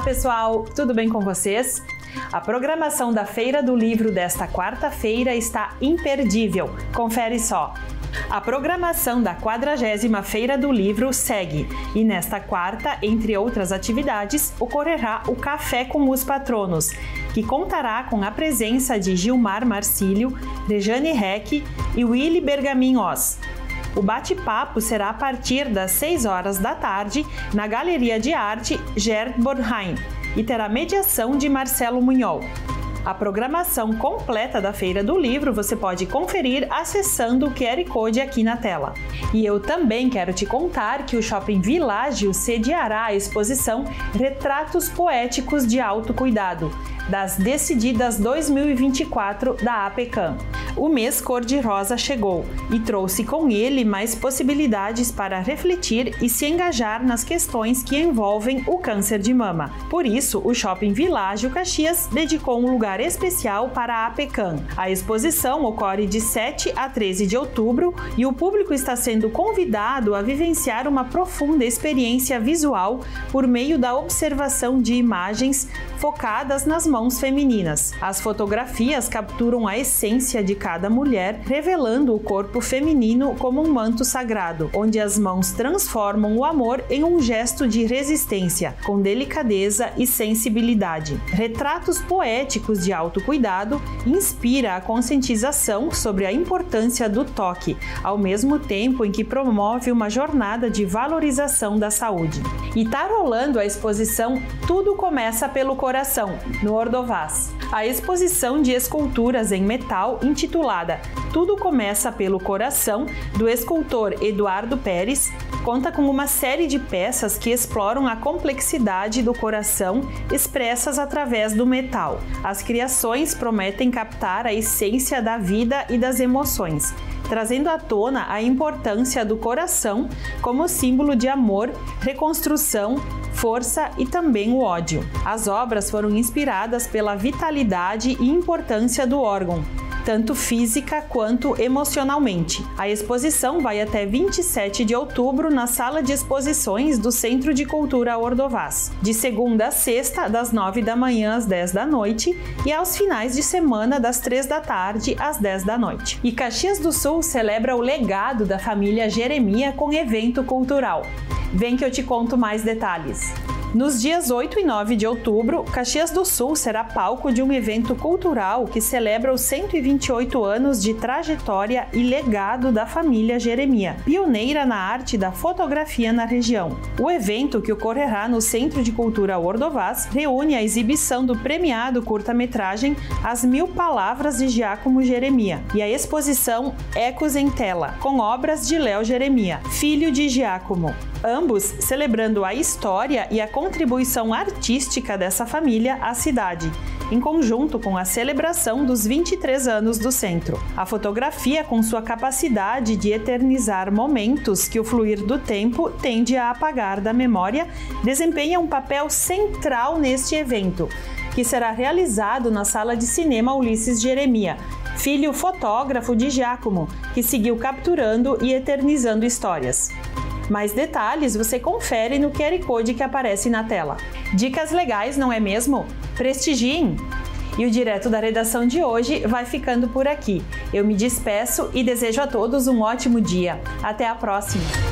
Olá pessoal, tudo bem com vocês? A programação da Feira do Livro desta quarta-feira está imperdível, confere só! A programação da 40ª Feira do Livro segue e nesta quarta, entre outras atividades, ocorrerá o Café com os Patronos, que contará com a presença de Gilmar Marcílio, Rejane Reck e Willy Bergamin Oz. O bate-papo será a partir das 6 horas da tarde na Galeria de Arte Gerd Bornheim e terá mediação de Marcelo Munhol. A programação completa da Feira do Livro você pode conferir acessando o QR Code aqui na tela. E eu também quero te contar que o Shopping Világio sediará a exposição Retratos Poéticos de Autocuidado, das Decididas 2024 da APECAM. O mês cor-de-rosa chegou e trouxe com ele mais possibilidades para refletir e se engajar nas questões que envolvem o câncer de mama. Por isso, o Shopping Világio Caxias dedicou um lugar especial para a APECAM. A exposição ocorre de 7 a 13 de outubro e o público está sendo convidado a vivenciar uma profunda experiência visual por meio da observação de imagens focadas nas mãos femininas. As fotografias capturam a essência de cada mulher, revelando o corpo feminino como um manto sagrado, onde as mãos transformam o amor em um gesto de resistência, com delicadeza e sensibilidade. Retratos poéticos de autocuidado inspira a conscientização sobre a importância do toque, ao mesmo tempo em que promove uma jornada de valorização da saúde. E tá rolando a exposição Tudo Começa pelo Coração, no Ordovás. A exposição de esculturas em metal intitulada Tudo Começa pelo Coração, do escultor Eduardo Pérez, conta com uma série de peças que exploram a complexidade do coração expressas através do metal. As criações prometem captar a essência da vida e das emoções, trazendo à tona a importância do coração como símbolo de amor, reconstrução, força e também o ódio. As obras foram inspiradas pela vitalidade e importância do órgão, tanto física quanto emocionalmente. A exposição vai até 27 de outubro na Sala de Exposições do Centro de Cultura Ordovás, de segunda a sexta, das 9 da manhã às 10 da noite e aos finais de semana, das 3 da tarde às 10 da noite. E Caxias do Sul celebra o legado da família Jeremia com evento cultural. Vem que eu te conto mais detalhes. Nos dias 8 e 9 de outubro, Caxias do Sul será palco de um evento cultural que celebra os 128 anos de trajetória e legado da família Jeremia, pioneira na arte da fotografia na região. O evento, que ocorrerá no Centro de Cultura Ordovás, reúne a exibição do premiado curta-metragem As 1000 Palavras de Giacomo Jeremia e a exposição Ecos em Tela, com obras de Léo Jeremia, filho de Giacomo, ambos celebrando a história e a contribuição artística dessa família à cidade, em conjunto com a celebração dos 23 anos do centro. A fotografia, com sua capacidade de eternizar momentos que o fluir do tempo tende a apagar da memória, desempenha um papel central neste evento, que será realizado na Sala de Cinema Ulisses Jeremia, filho fotógrafo de Giacomo, que seguiu capturando e eternizando histórias. Mais detalhes você confere no QR Code que aparece na tela. Dicas legais, não é mesmo? Prestigiem! E o Direto da Redação de hoje vai ficando por aqui. Eu me despeço e desejo a todos um ótimo dia. Até a próxima!